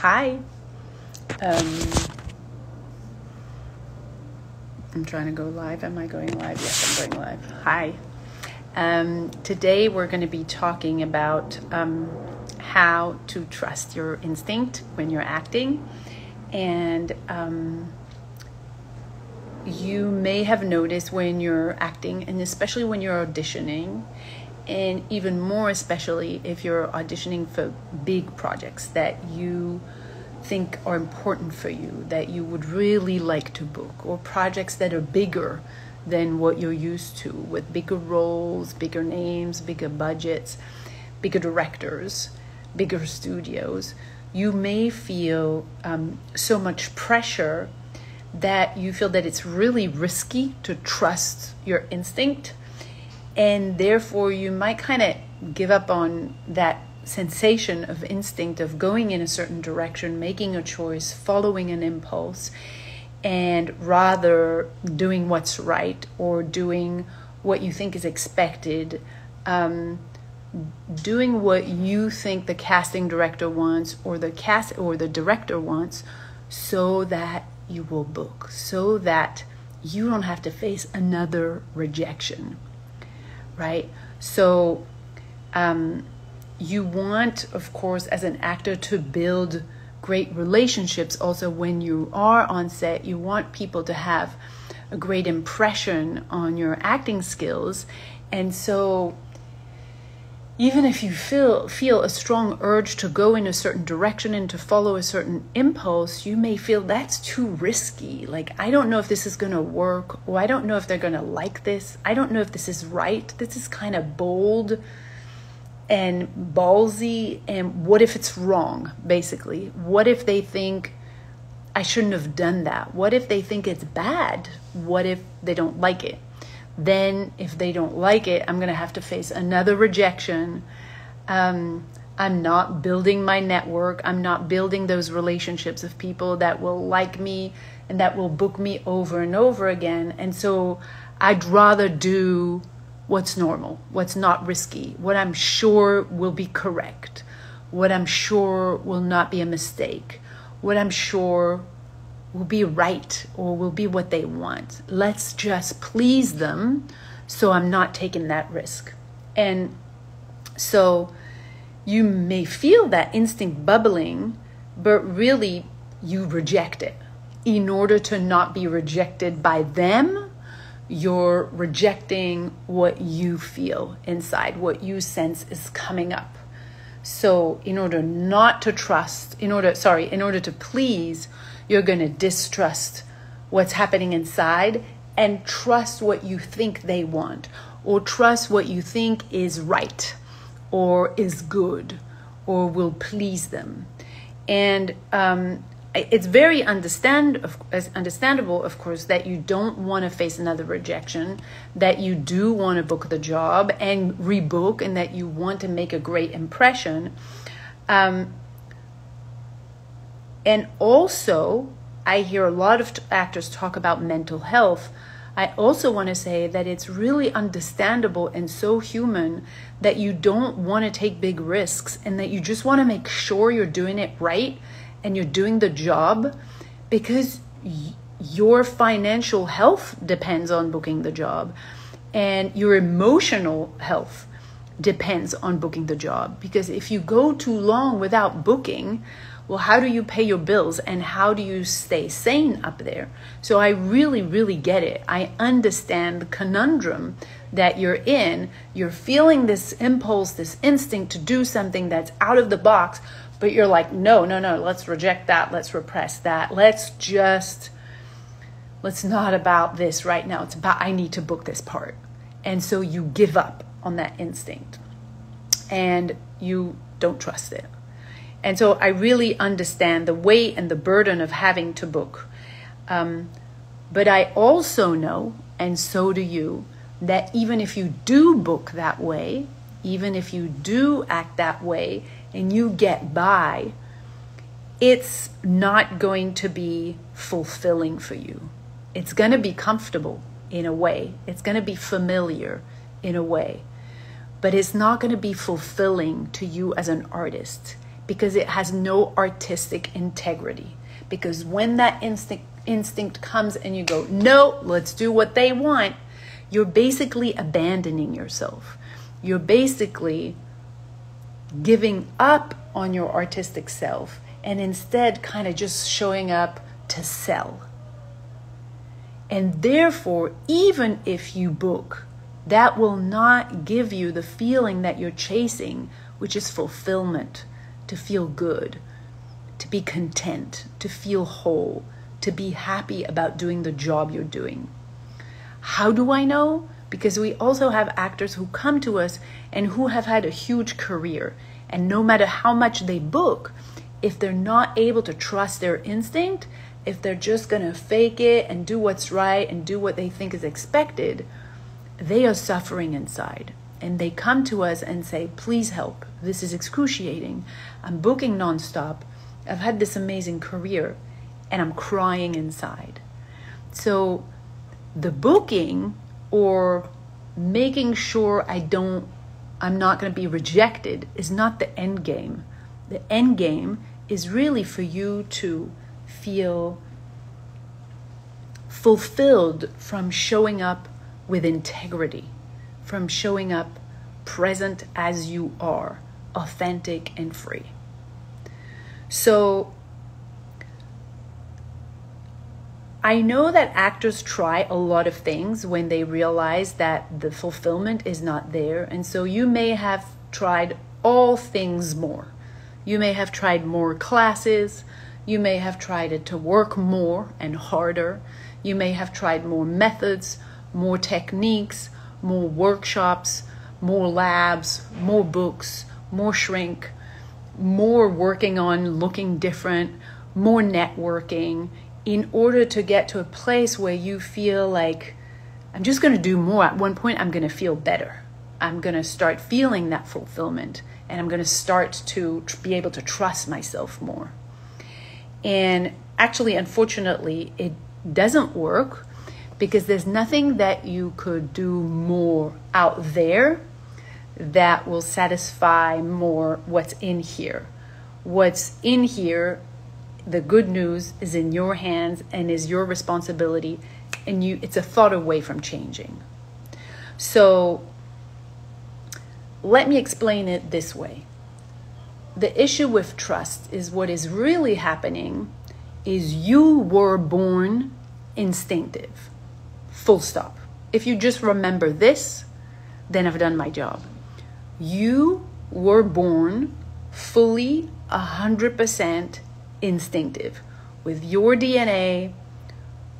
Hi. I'm trying to go live. Am I going live? Yes, I'm going live. Hi. Today we're going to be talking about how to trust your instinct when you're acting. And you may have noticed when you're acting, and especially when you're auditioning, and even more especially if you're auditioning for big projects that you think are important for you, that you would really like to book, or projects that are bigger than what you're used to, with bigger roles, bigger names, bigger budgets, bigger directors, bigger studios. You may feel so much pressure that you feel that it's really risky to trust your instinct, and therefore you might kind of give up on that sensation of instinct of going in a certain direction, making a choice, following an impulse, and rather doing what's right or doing what you think is expected, doing what you think the casting director wants or the director wants, so that you will book, so that you don't have to face another rejection, right? So you want, of course, as an actor, to build great relationships. Also, when you are on set, you want people to have a great impression on your acting skills. And so even if you feel a strong urge to go in a certain direction and to follow a certain impulse, you may feel that's too risky. Like, I don't know if this is going to work, or I don't know if they're going to like this. I don't know if this is right. This is kind of bold and ballsy, and what if it's wrong, basically? What if they think I shouldn't have done that? What if they think it's bad? What if they don't like it? Then if they don't like it, I'm going to have to face another rejection. I'm not building my network. I'm not building those relationships of people that will like me and that will book me over and over again. And so I'd rather do what's normal, what's not risky, what I'm sure will be correct, what I'm sure will not be a mistake, what I'm sure will be right or will be what they want. Let's just please them, so I'm not taking that risk. And so you may feel that instinct bubbling, but really you reject it. In order to not be rejected by them, you're rejecting what you feel inside, what you sense is coming up. So in order not to trust, in order to please, you're going to distrust what's happening inside and trust what you think they want, or trust what you think is right or is good or will please them. And it's very understandable, of course, that you don't want to face another rejection, that you do want to book the job and rebook, and that you want to make a great impression. And also, I hear a lot of actors talk about mental health. I also want to say that it's really understandable and so human that you don't want to take big risks, and that you just want to make sure you're doing it right and you're doing the job, because your financial health depends on booking the job, and your emotional health depends on booking the job. Because if you go too long without booking, well, how do you pay your bills, and how do you stay sane up there? So I really, really get it. I understand the conundrum that you're in. You're feeling this impulse, this instinct to do something that's out of the box, but you're like, no, let's reject that. Let's repress that. Let's not about this right now. It's about, I need to book this part. And so you give up on that instinct and you don't trust it. And so I really understand the weight and the burden of having to book. But I also know, and so do you, that even if you do book that way, even if you do act that way, and you get by, it's not going to be fulfilling for you. It's going to be comfortable in a way. It's going to be familiar in a way. But it's not going to be fulfilling to you as an artist, because it has no artistic integrity. Because when that instinct comes and you go, no, let's do what they want, you're basically abandoning yourself. You're basically giving up on your artistic self and instead kind of just showing up to sell. And therefore, even if you book, that will not give you the feeling that you're chasing, which is fulfillment, to feel good, to be content, to feel whole, to be happy about doing the job you're doing. How do I know? Because we also have actors who come to us and who have had a huge career. And no matter how much they book, if they're not able to trust their instinct, if they're just going to fake it and do what's right and do what they think is expected, they are suffering inside. And they come to us and say, please help. This is excruciating. I'm booking nonstop. I've had this amazing career and I'm crying inside. So the booking or making sure I'm not going to be rejected is not the end game. The end game is really for you to feel fulfilled from showing up with integrity, from showing up present as you are, authentic and free. So I know that actors try a lot of things when they realize that the fulfillment is not there. And so you may have tried all things more. You may have tried more classes. You may have tried it to work more and harder. You may have tried more methods, more techniques, more workshops, more labs, more books, more shrink, more working on looking different, more networking, in order to get to a place where you feel like, I'm just going to do more. At one point, I'm going to feel better. I'm going to start feeling that fulfillment, and I'm going to start to be able to trust myself more. And actually, unfortunately, it doesn't work because there's nothing that you could do more out there that will satisfy more what's in here. What's in here, the good news, is in your hands and is your responsibility, and it's a thought away from changing. So let me explain it this way. The issue with trust is what is really happening is you were born instinctive. Full stop. If you just remember this, then I've done my job. You were born fully 100% instinctive, with your DNA,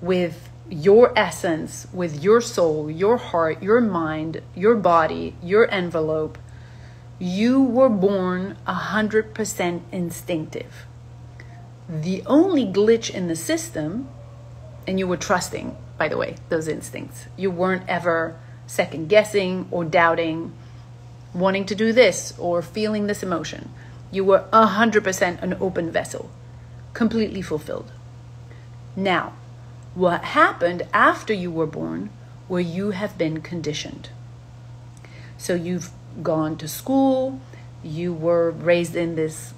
with your essence, with your soul, your heart, your mind, your body, your envelope. You were born 100% instinctive. The only glitch in the system, and you were trusting, by the way, those instincts. You weren't ever second guessing or doubting, wanting to do this or feeling this emotion. You were 100% an open vessel, completely fulfilled. Now, what happened after you were born, where you have been conditioned. So you've gone to school, you were raised in this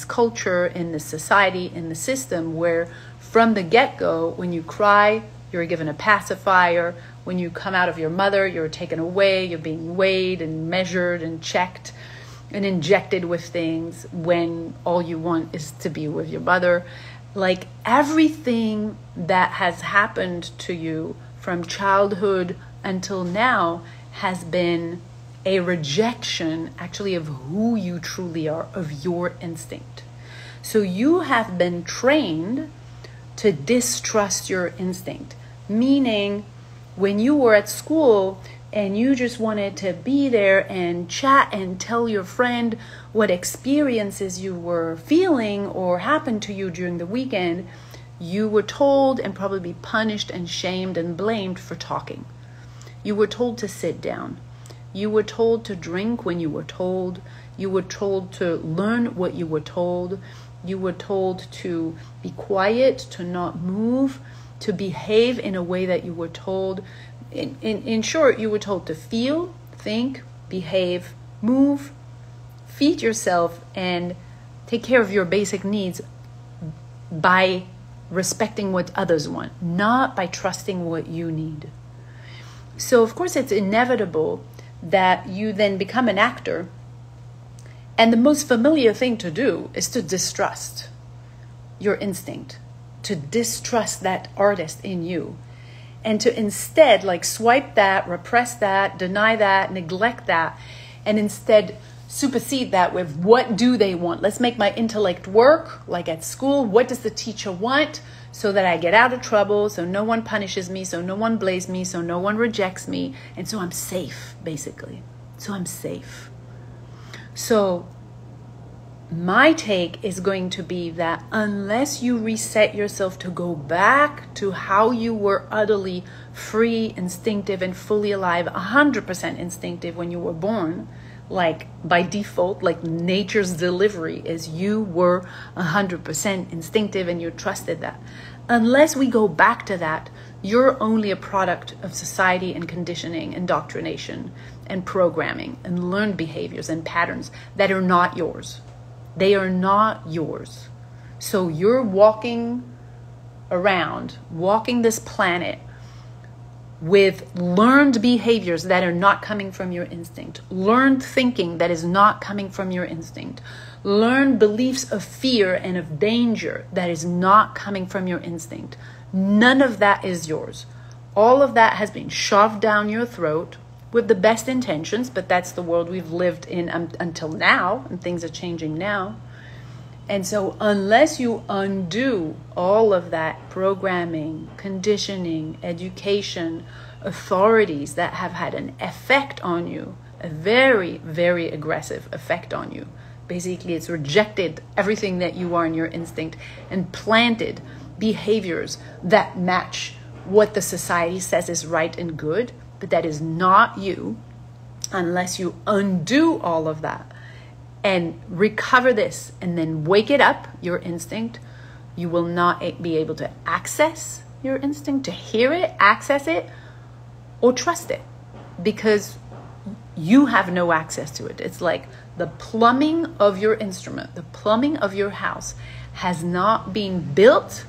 culture, in this society, in the system where from the get-go, when you cry, you're given a pacifier. When you come out of your mother, you're taken away, you're being weighed and measured and checked and injected with things when all you want is to be with your mother. Like everything that has happened to you from childhood until now has been a rejection actually of who you truly are, of your instinct. So you have been trained to distrust your instinct, meaning when you were at school and you just wanted to be there and chat and tell your friend what experiences you were feeling or happened to you during the weekend, you were told and probably punished and shamed and blamed for talking. You were told to sit down. You were told to drink when you were told. You were told to learn what you were told. You were told to be quiet, to not move, to behave in a way that you were told. In short, you were told to feel, think, behave, move, feed yourself, and Take care of your basic needs by respecting what others want, not by trusting what you need. So, of course, it's inevitable that you then become an actor. And the most familiar thing to do is to distrust your instinct, to distrust that artist in you, and to instead like swipe that, repress that, deny that, neglect that, and instead supersede that with what do they want? Let's make my intellect work, like at school. What does the teacher want so that I get out of trouble, so no one punishes me, so no one blames me, so no one rejects me, and so I'm safe, basically. So I'm safe. So my take is going to be that unless you reset yourself to go back to how you were utterly free, instinctive, and fully alive, 100% instinctive when you were born, like by default, like nature's delivery is you were 100% instinctive and you trusted that. Unless we go back to that, you're only a product of society and conditioning, indoctrination and programming and learned behaviors and patterns that are not yours. They are not yours. So you're walking around, walking this planet with learned behaviors that are not coming from your instinct, learned thinking that is not coming from your instinct, learned beliefs of fear and of danger that is not coming from your instinct. None of that is yours. All of that has been shoved down your throat with the best intentions, but that's the world we've lived in until now, and things are changing now. And so unless you undo all of that programming, conditioning, education, authorities that have had an effect on you, a very, very aggressive effect on you. Basically, it's rejected everything that you are in your instinct and planted behaviors that match what the society says is right and good, but that is not you. Unless you undo all of that and recover this and then wake it up, your instinct, you will not be able to access your instinct, to hear it, access it, or trust it, because you have no access to it. It's like the plumbing of your instrument, the plumbing of your house has not been built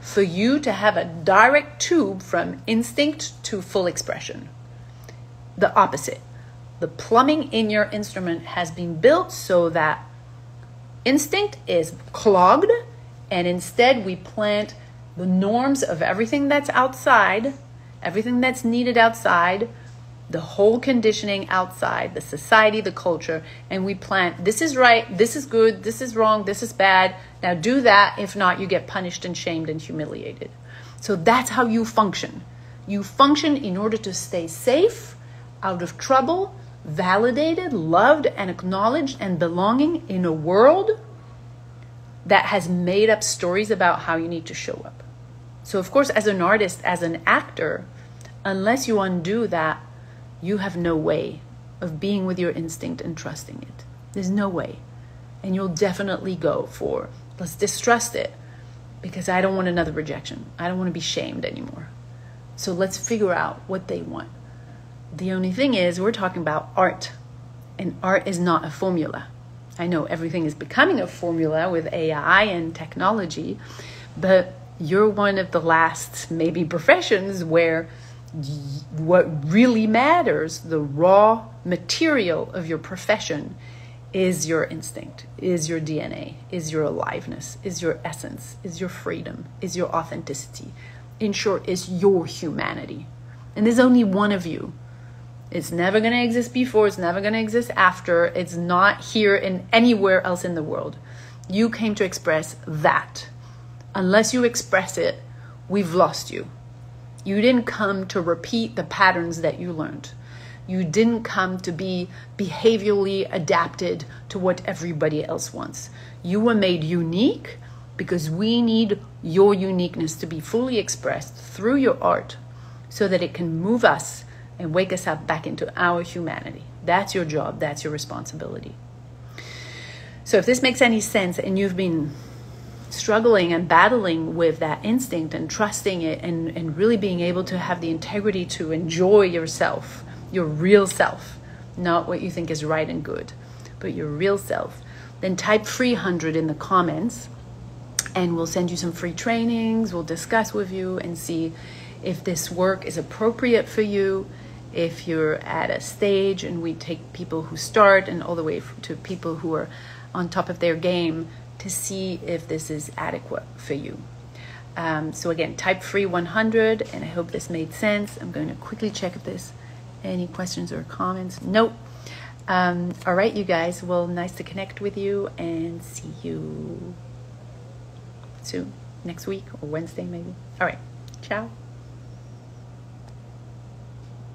for you to have a direct tube from instinct to full expression. The opposite. The plumbing in your instrument has been built so that instinct is clogged, and instead we plant the norms of everything that's outside, everything that's needed outside, the whole conditioning outside, the society, the culture, and we plant, this is right, this is good, this is wrong, this is bad, now do that, if not you get punished and shamed and humiliated. So that's how you function. You function in order to stay safe, out of trouble, validated, loved, and acknowledged, and belonging in a world that has made up stories about how you need to show up. So of course, as an artist, as an actor, unless you undo that, you have no way of being with your instinct and trusting it. There's no way. And you'll definitely go for, let's distrust it, because I don't want another rejection. I don't want to be shamed anymore. So let's figure out what they want. The only thing is, we're talking about art, and art is not a formula. I know everything is becoming a formula with AI and technology, but you're one of the last maybe professions where what really matters, the raw material of your profession, is your instinct, is your DNA, is your aliveness, is your essence, is your freedom, is your authenticity. In short, is your humanity. And there's only one of you. It's never going to exist before. It's never going to exist after. It's not here in anywhere else in the world. You came to express that. Unless you express it, we've lost you. You didn't come to repeat the patterns that you learned. You didn't come to be behaviorally adapted to what everybody else wants. You were made unique because we need your uniqueness to be fully expressed through your art so that it can move us and wake us up back into our humanity. That's your job. That's your responsibility. So if this makes any sense and you've been struggling and battling with that instinct and trusting it and really being able to have the integrity to enjoy yourself, your real self, not what you think is right and good, but your real self, then type 300 in the comments, and we'll send you some free trainings. We'll discuss with you and see if this work is appropriate for you. If you're at a stage, and we take people who start and all the way to people who are on top of their game to see if this is adequate for you. So again, type free 100, and I hope this made sense. I'm going to quickly check if there's any questions or comments. Nope. All right, you guys. Well, nice to connect with you, and see you soon, next week or Wednesday maybe. All right. Ciao.